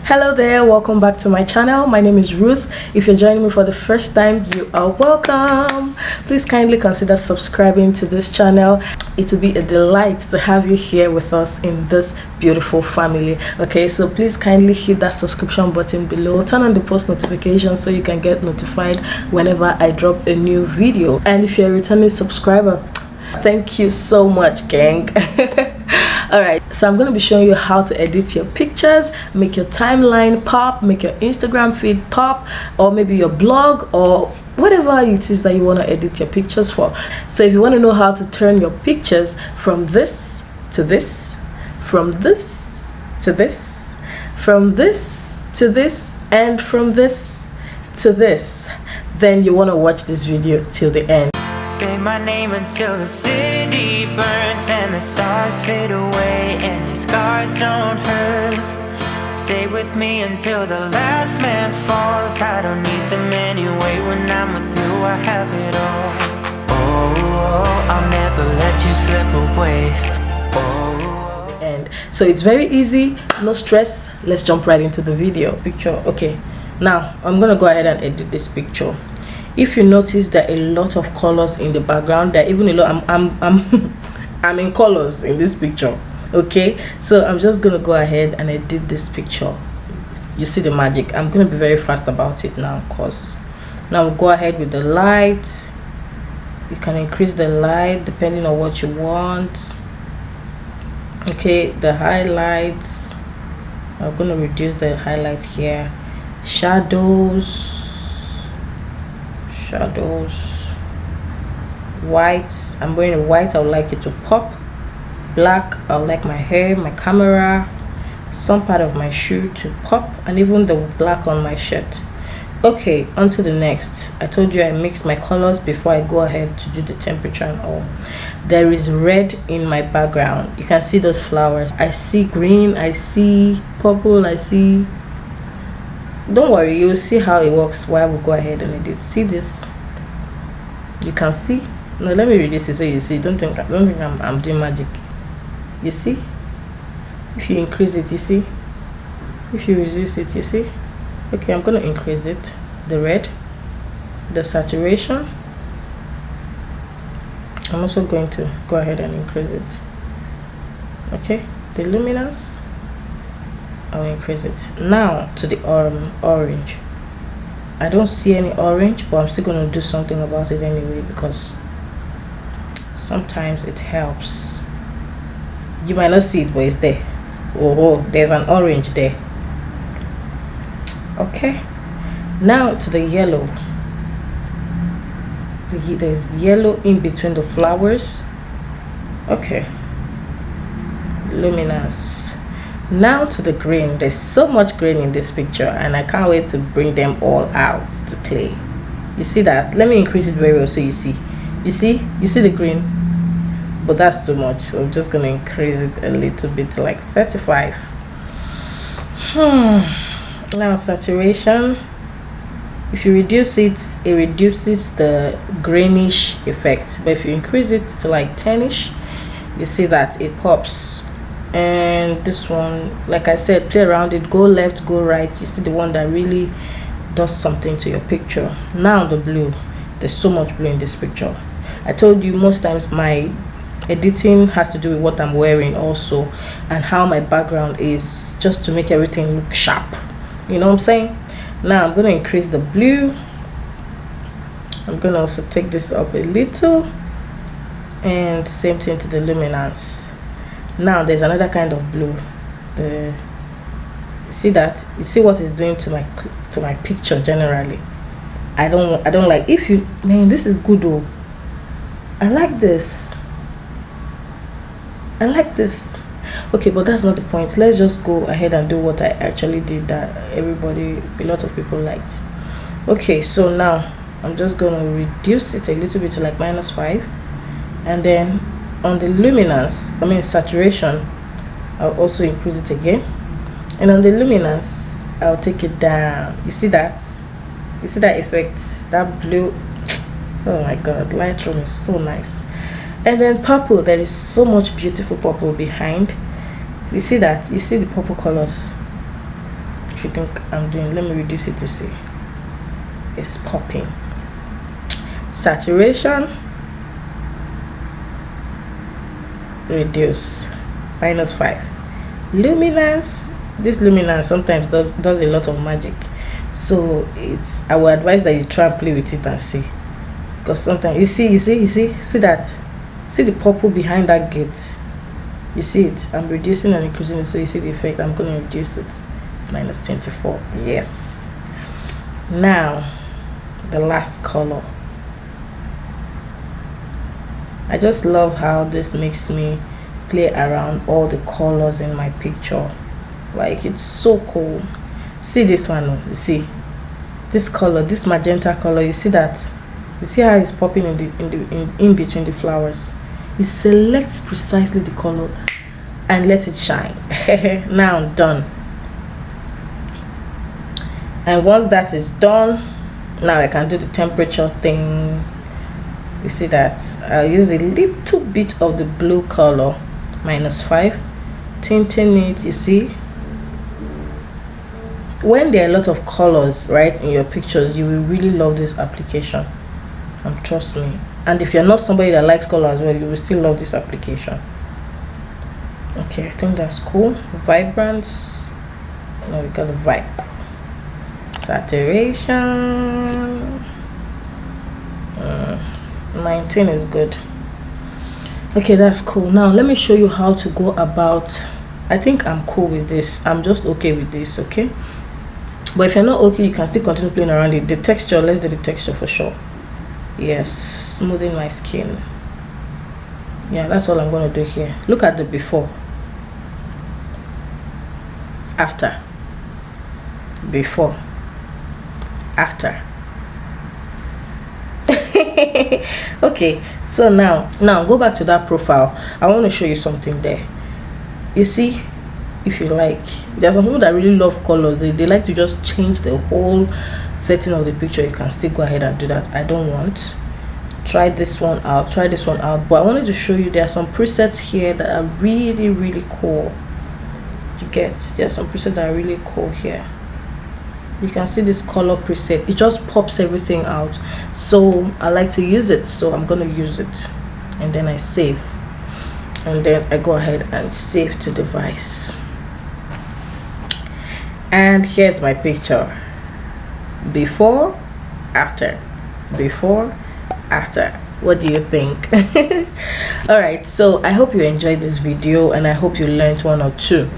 Hello there, welcome back to my channel. My name is Ruth. If you're joining me for the first time, you are welcome. Please kindly consider subscribing to this channel. It will be a delight to have you here with us in this beautiful family. Okay, so please kindly hit that subscription button below, turn on the post notifications so you can get notified whenever I drop a new video. And if you're a returning subscriber, thank you so much, gang. All right, so I'm going to be showing you how to edit your pictures, make your timeline pop, make your Instagram feed pop, or maybe your blog, or whatever it is that you want to edit your pictures for. So if you want to know how to turn your pictures from this to this, from this to this, from this to this, and from this to this, then you want to watch this video till the end. Say my name until the city burns and the stars fade away and your scars don't hurt. Stay with me until the last man falls. I don't need them anyway. When I'm with you, I have it all. Oh, I'll never let you slip away. Oh. And so it's very easy, no stress. Let's jump right into the video. Picture. Okay, now I'm gonna go ahead and edit this picture. If you notice there are a lot of colors in the background, there are even a lot. I'm in colors in this picture. Okay, so I'm just gonna go ahead and edit this picture. You see the magic. I'm gonna be very fast about it now, cause now we'll go ahead with the light. You can increase the light depending on what you want. Okay, the highlights, I'm gonna reduce the highlight here. Shadows, whites, I'm wearing white. I would like it to pop. Black, I would like my hair, my camera, some part of my shoe to pop, and even the black on my shirt. Okay, on to the next. I told you I mix my colors before I go ahead to do the temperature and all. There is red in my background. You can see those flowers. I see green, I see purple, I see. Don't worry, you'll see how it works while we go ahead and edit. See this? You can see. No, let me reduce it so you see. Don't think I'm doing magic. You see? If you increase it, you see? If you reduce it, you see? Okay, I'm gonna increase it. The red, the saturation. I'm also going to go ahead and increase it. Okay, the luminance, I'll increase it. Now to the orange. I don't see any orange, but I'm still going to do something about it anyway because sometimes it helps. You might not see it, but it's there. Oh, there's an orange there. Okay, now to the yellow. There's yellow in between the flowers. Okay, luminous. Now to the green. There's so much green in this picture and I can't wait to bring them all out to play. You see that? Let me increase it very well so you see. You see the green, but that's too much, so I'm just gonna increase it a little bit to like 35. Now saturation, if you reduce it, it reduces the greenish effect, but if you increase it to like 10ish, you see that it pops. And this one, like I said, play around it, go left, go right. You see the one that really does something to your picture. Now the blue, there's so much blue in this picture. I told you most times my editing has to do with what I'm wearing also and how my background is, just to make everything look sharp, you know what I'm saying? Now I'm going to increase the blue. I'm going to also take this up a little, and same thing to the luminance. Now there's another kind of blue. See that? You see what it's doing to my picture generally. I don't like. If you, man, this is good though. I like this. I like this. Okay, but that's not the point. Let's just go ahead and do what I actually did that a lot of people liked. Okay, so now I'm just gonna reduce it a little bit to like -5, and then on the luminance, saturation, I'll also increase it again, and on the luminance I'll take it down. You see that? You see that effect? That blue. Oh my god, Lightroom is so nice. And then purple, there is so much beautiful purple behind. You see that? You see the purple colors? if you think I'm doing, let me reduce it to see. It's popping. Saturation, reduce, -5. Luminance, this luminance sometimes does a lot of magic, so I would advise that you try and play with it and see, because sometimes you see that, see the purple behind that gate, you see it. I'm reducing and increasing it, so you see the effect. I'm going to reduce it, -24. Yes. Now the last color. I just love how this makes me play around all the colors in my picture. Like, it's so cool. See this one, you see this color, this magenta color, you see that, you see how it's popping in between the flowers. It selects precisely the color and let it shine. Now I'm done. And once that is done, now I can do the temperature thing. You see that I'll use a little bit of the blue color, -5, tinting it. You see, when there are a lot of colors right in your pictures, you will really love this application, and trust me. And if you're not somebody that likes color as well, you will still love this application. Okay, I think that's cool. Vibrance, now we got the vibe. Saturation, 19 is good. Okay, that's cool. Now let me show you how to go about. I think I'm cool with this. I'm just okay with this. Okay, but if you're not okay, you can still continue playing around it. The texture, let's do the texture for sure. Yes, smoothing my skin. Yeah, that's all I'm going to do here. Look at the before, after, before, after. Okay, so now go back to that profile. I want to show you something there. You see, if you like, there are some people that really love colors. They like to just change the whole setting of the picture. You can still go ahead and do that. I don't want. Try this one out, but I wanted to show you there are some presets here that are really cool. You get, there are some presets that are really cool here. You can see this color preset, it just pops everything out, so I like to use it, so I'm gonna use it. And then I save, and then I go ahead and save to device. And here's my picture, before, after, before, after. What do you think? All right, so I hope you enjoyed this video, and I hope you learned one or two.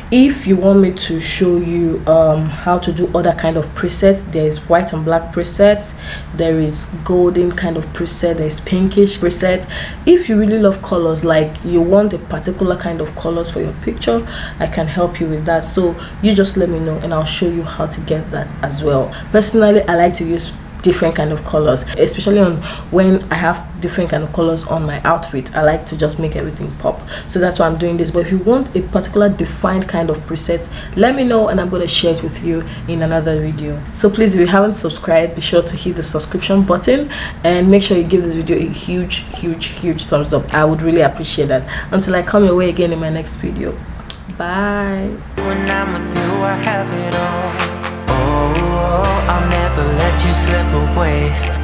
If you want me to show you how to do other kind of presets, there is white and black presets, there is golden kind of preset, there is pinkish preset. If you really love colors, like you want a particular kind of colors for your picture, I can help you with that. So you just let me know and I'll show you how to get that as well. Personally, I like to use different kind of colors, especially on when I have different kind of colors on my outfit. I like to just make everything pop, so that's why I'm doing this. But if you want a particular defined kind of preset, let me know and I'm going to share it with you in another video. So please, if you haven't subscribed, be sure to hit the subscription button and make sure you give this video a huge thumbs up. I would really appreciate that. Until I come your way again in my next video, bye. When I'm with you, I have it all. Oh, I'll never let you slip away.